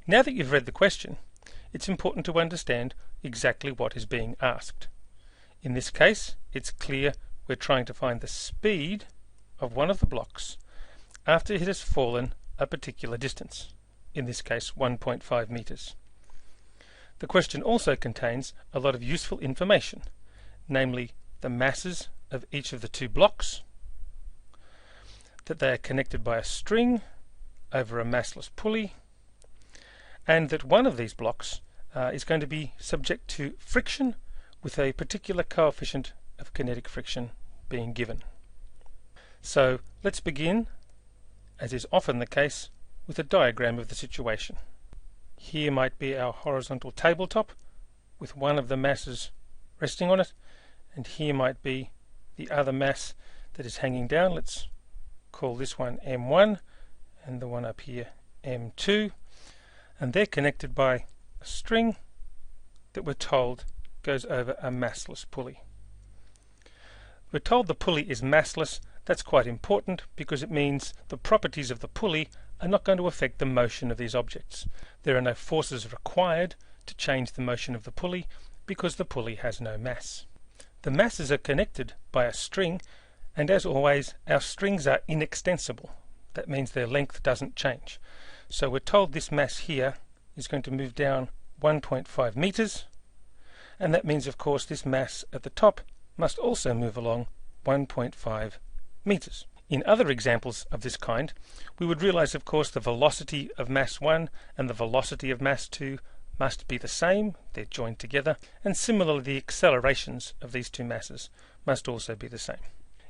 Now that you've read the question, it's important to understand exactly what is being asked. In this case, it's clear we're trying to find the speed of one of the blocks after it has fallen a particular distance, in this case 1.5 meters. The question also contains a lot of useful information, namely the masses of each of the two blocks, that they are connected by a string over a massless pulley, and that one of these blocks is going to be subject to friction with a particular coefficient of kinetic friction being given. So let's begin, as is often the case, with a diagram of the situation. Here might be our horizontal tabletop with one of the masses resting on it, and here might be the other mass that is hanging down. Let's call this one M1 and the one up here M2, and they're connected by a string that we're told goes over a massless pulley. We're told the pulley is massless. That's quite important because it means the properties of the pulley are not going to affect the motion of these objects. There are no forces required to change the motion of the pulley because the pulley has no mass. The masses are connected by a string, and as always, our strings are inextensible. That means their length doesn't change. So we're told this mass here is going to move down 1.5 meters, and that means, of course, this mass at the top must also move along 1.5 meters. In other examples of this kind, we would realize, of course, the velocity of mass 1 and the velocity of mass 2 must be the same. They're joined together, and similarly the accelerations of these two masses must also be the same.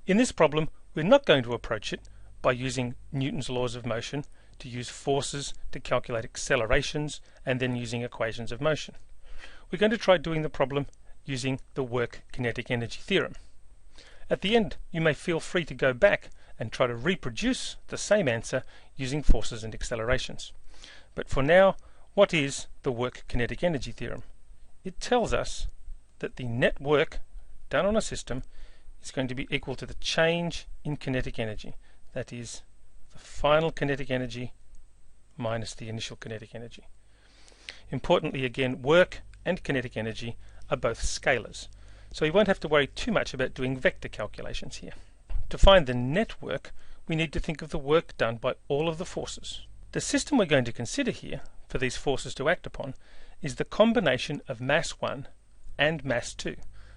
In this problem, we're not going to approach it by using Newton's laws of motion to use forces to calculate accelerations and then using equations of motion. We're going to try doing the problem using the work kinetic energy theorem. At the end, you may feel free to go back and try to reproduce the same answer using forces and accelerations. But for now, what is the work kinetic energy theorem? It tells us that the net work done on a system is going to be equal to the change in kinetic energy. That is, the final kinetic energy minus the initial kinetic energy. Importantly, again, work and kinetic energy are both scalars, so we won't have to worry too much about doing vector calculations here. To find the net work, we need to think of the work done by all of the forces. The system we're going to consider here for these forces to act upon is the combination of mass 1 and mass 2.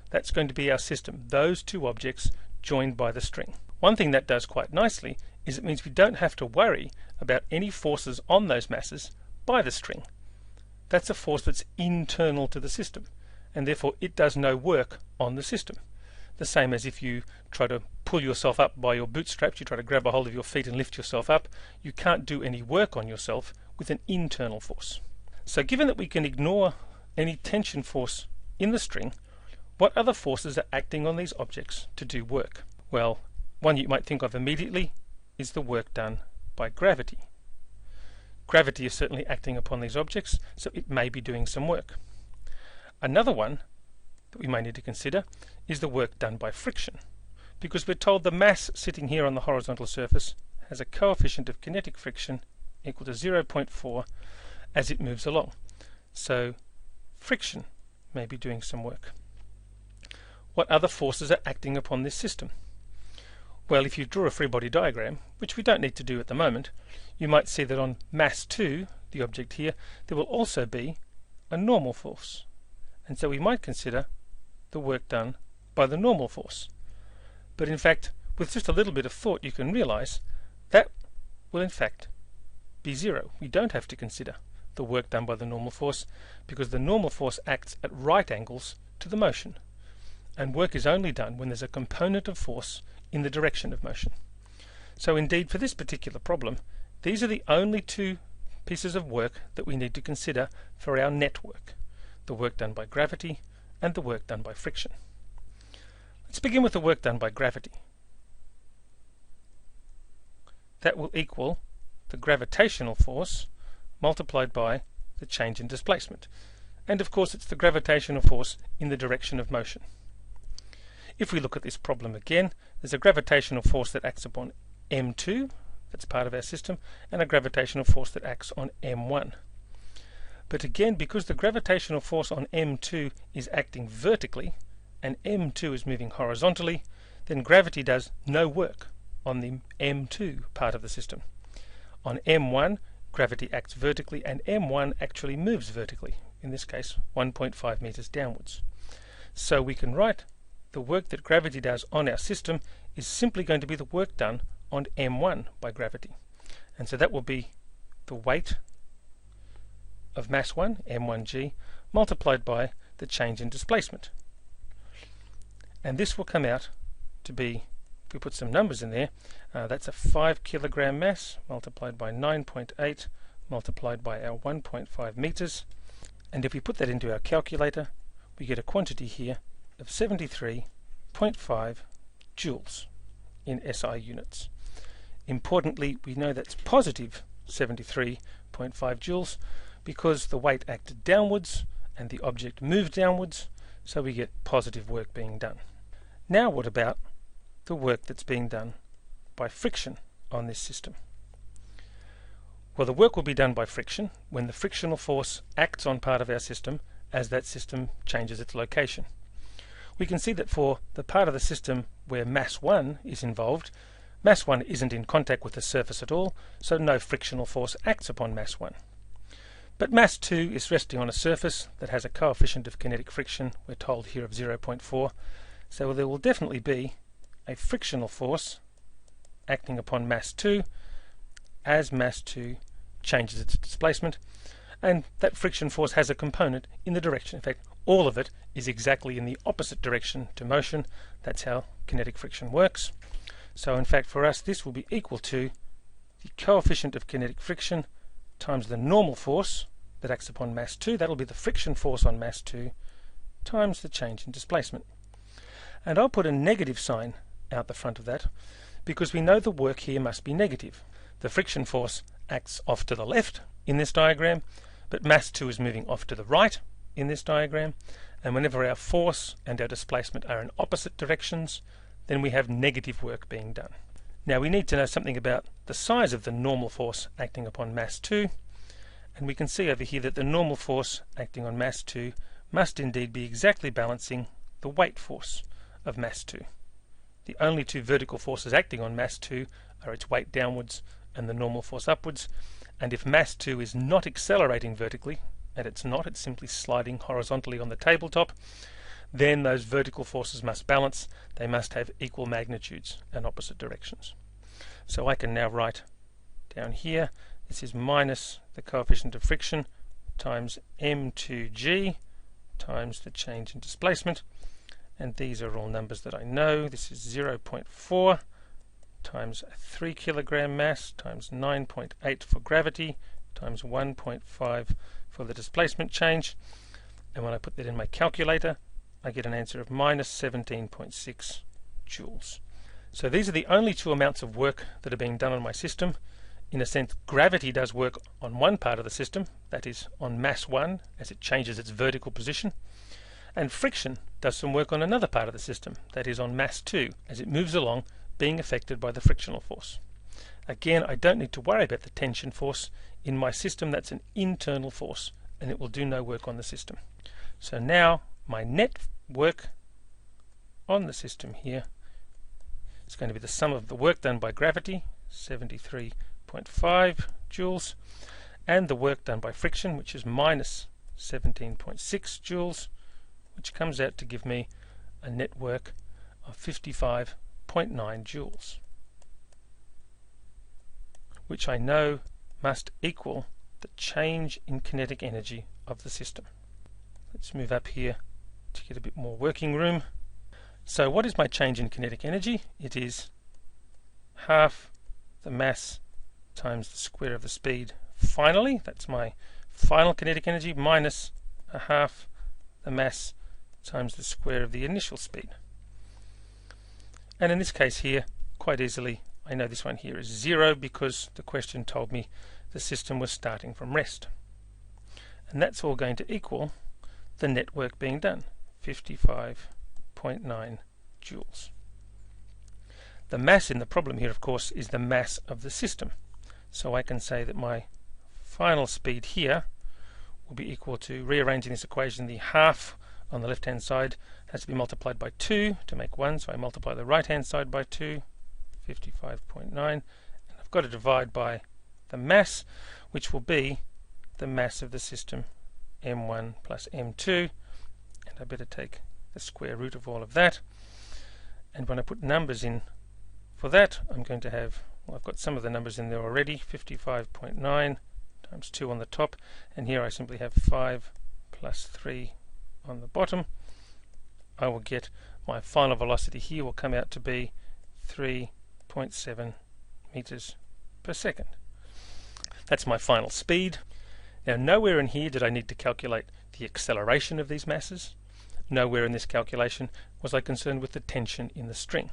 That's going to be our system, those two objects joined by the string. One thing that does quite nicely is it means we don't have to worry about any forces on those masses by the string. That's a force that's internal to the system, and therefore it does no work on the system. The same as if you try to pull yourself up by your bootstraps, you try to grab a hold of your feet and lift yourself up, you can't do any work on yourself with an internal force. So given that we can ignore any tension force in the string, what other forces are acting on these objects to do work? Well, one you might think of immediately is the work done by gravity. Gravity is certainly acting upon these objects, so it may be doing some work. Another one that we may need to consider is the work done by friction, because we're told the mass sitting here on the horizontal surface has a coefficient of kinetic friction equal to 0.4 as it moves along. So friction may be doing some work. What other forces are acting upon this system? Well, if you draw a free body diagram, which we don't need to do at the moment, you might see that on mass 2, the object here, there will also be a normal force. And so we might consider the work done by the normal force. But in fact, with just a little bit of thought, you can realize that will in fact be zero. We don't have to consider the work done by the normal force because the normal force acts at right angles to the motion. And work is only done when there's a component of force in the direction of motion. So indeed, for this particular problem, these are the only two pieces of work that we need to consider for our net work: the work done by gravity and the work done by friction. Let's begin with the work done by gravity. That will equal the gravitational force multiplied by the change in displacement. And of course it's the gravitational force in the direction of motion. If we look at this problem again, there's a gravitational force that acts upon M2, that's part of our system, and a gravitational force that acts on M1. But again, because the gravitational force on M2 is acting vertically and M2 is moving horizontally, then gravity does no work on the M2 part of the system. On M1, gravity acts vertically and M1 actually moves vertically, in this case 1.5 meters downwards. So we can write the work that gravity does on our system is simply going to be the work done on M1 by gravity. And so that will be the weight of mass 1, m1g, multiplied by the change in displacement. And this will come out to be, if we put some numbers in there, that's a 5 kilogram mass multiplied by 9.8 multiplied by our 1.5 meters. And if we put that into our calculator, we get a quantity here of 73.5 joules in SI units. Importantly, we know that's positive 73.5 joules because the weight acted downwards and the object moved downwards, so we get positive work being done. Now what about the work that's being done by friction on this system? Well, the work will be done by friction when the frictional force acts on part of our system as that system changes its location. We can see that for the part of the system where mass 1 is involved, mass 1 isn't in contact with the surface at all, so no frictional force acts upon mass 1. But mass 2 is resting on a surface that has a coefficient of kinetic friction, we're told here of 0.4, so there will definitely be a frictional force acting upon mass 2 as mass 2 changes its displacement, and that friction force has a component in the direction. In fact, all of it is exactly in the opposite direction to motion. That's how kinetic friction works. So in fact for us this will be equal to the coefficient of kinetic friction times the normal force that acts upon mass 2, that'll be the friction force on mass 2, times the change in displacement. And I'll put a negative sign out the front of that because we know the work here must be negative. The friction force acts off to the left in this diagram, but mass 2 is moving off to the right in this diagram, and whenever our force and our displacement are in opposite directions, then we have negative work being done. Now we need to know something about the size of the normal force acting upon mass 2, and we can see over here that the normal force acting on mass 2 must indeed be exactly balancing the weight force of mass 2. The only two vertical forces acting on mass 2 are its weight downwards and the normal force upwards, and if mass 2 is not accelerating vertically, and it's not, it's simply sliding horizontally on the tabletop, then those vertical forces must balance. They must have equal magnitudes and opposite directions. So I can now write down here, this is minus the coefficient of friction times m2g times the change in displacement, and these are all numbers that I know. This is 0.4 times a 3 kilogram mass times 9.8 for gravity times 1.5 for the displacement change, and when I put that in my calculator I get an answer of minus 17.6 joules. So these are the only two amounts of work that are being done on my system. In a sense, gravity does work on one part of the system, that is on mass 1 as it changes its vertical position, and friction does some work on another part of the system, that is on mass 2 as it moves along, being affected by the frictional force. Again, I don't need to worry about the tension force. In my system that's an internal force and it will do no work on the system. So now my net work on the system here is going to be the sum of the work done by gravity, 73.5 joules, and the work done by friction, which is minus 17.6 joules, which comes out to give me a net work of 55.9 joules, which I know must equal the change in kinetic energy of the system. Let's move up here to get a bit more working room. So what is my change in kinetic energy? It is half the mass times the square of the speed finally, that's my final kinetic energy, minus a half the mass times the square of the initial speed. And in this case here, quite easily, I know this one here is 0 because the question told me the system was starting from rest. And that's all going to equal the net work being done, 55.9 joules. The mass in the problem here, of course, is the mass of the system. So I can say that my final speed here will be equal to, rearranging this equation, the half on the left hand side has to be multiplied by 2 to make 1, so I multiply the right hand side by 2, 55.9, and I've got to divide by the mass, which will be the mass of the system, m1 plus m2, and I better take the square root of all of that. And when I put numbers in for that, I'm going to have, well, I've got some of the numbers in there already, 55.9 times 2 on the top, and here I simply have 5 plus 3 on the bottom. I will get my final velocity here will come out to be 3.7 meters per second. That's my final speed. Now, nowhere in here did I need to calculate the acceleration of these masses. Nowhere in this calculation was I concerned with the tension in the string.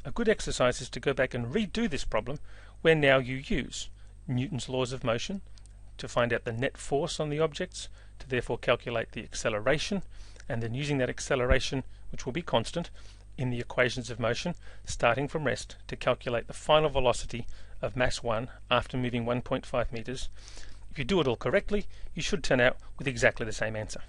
A good exercise is to go back and redo this problem where now you use Newton's laws of motion to find out the net force on the objects, to therefore calculate the acceleration, and then using that acceleration, which will be constant, in the equations of motion, starting from rest, to calculate the final velocity of mass 1 after moving 1.5 meters. If you do it all correctly, you should turn out with exactly the same answer.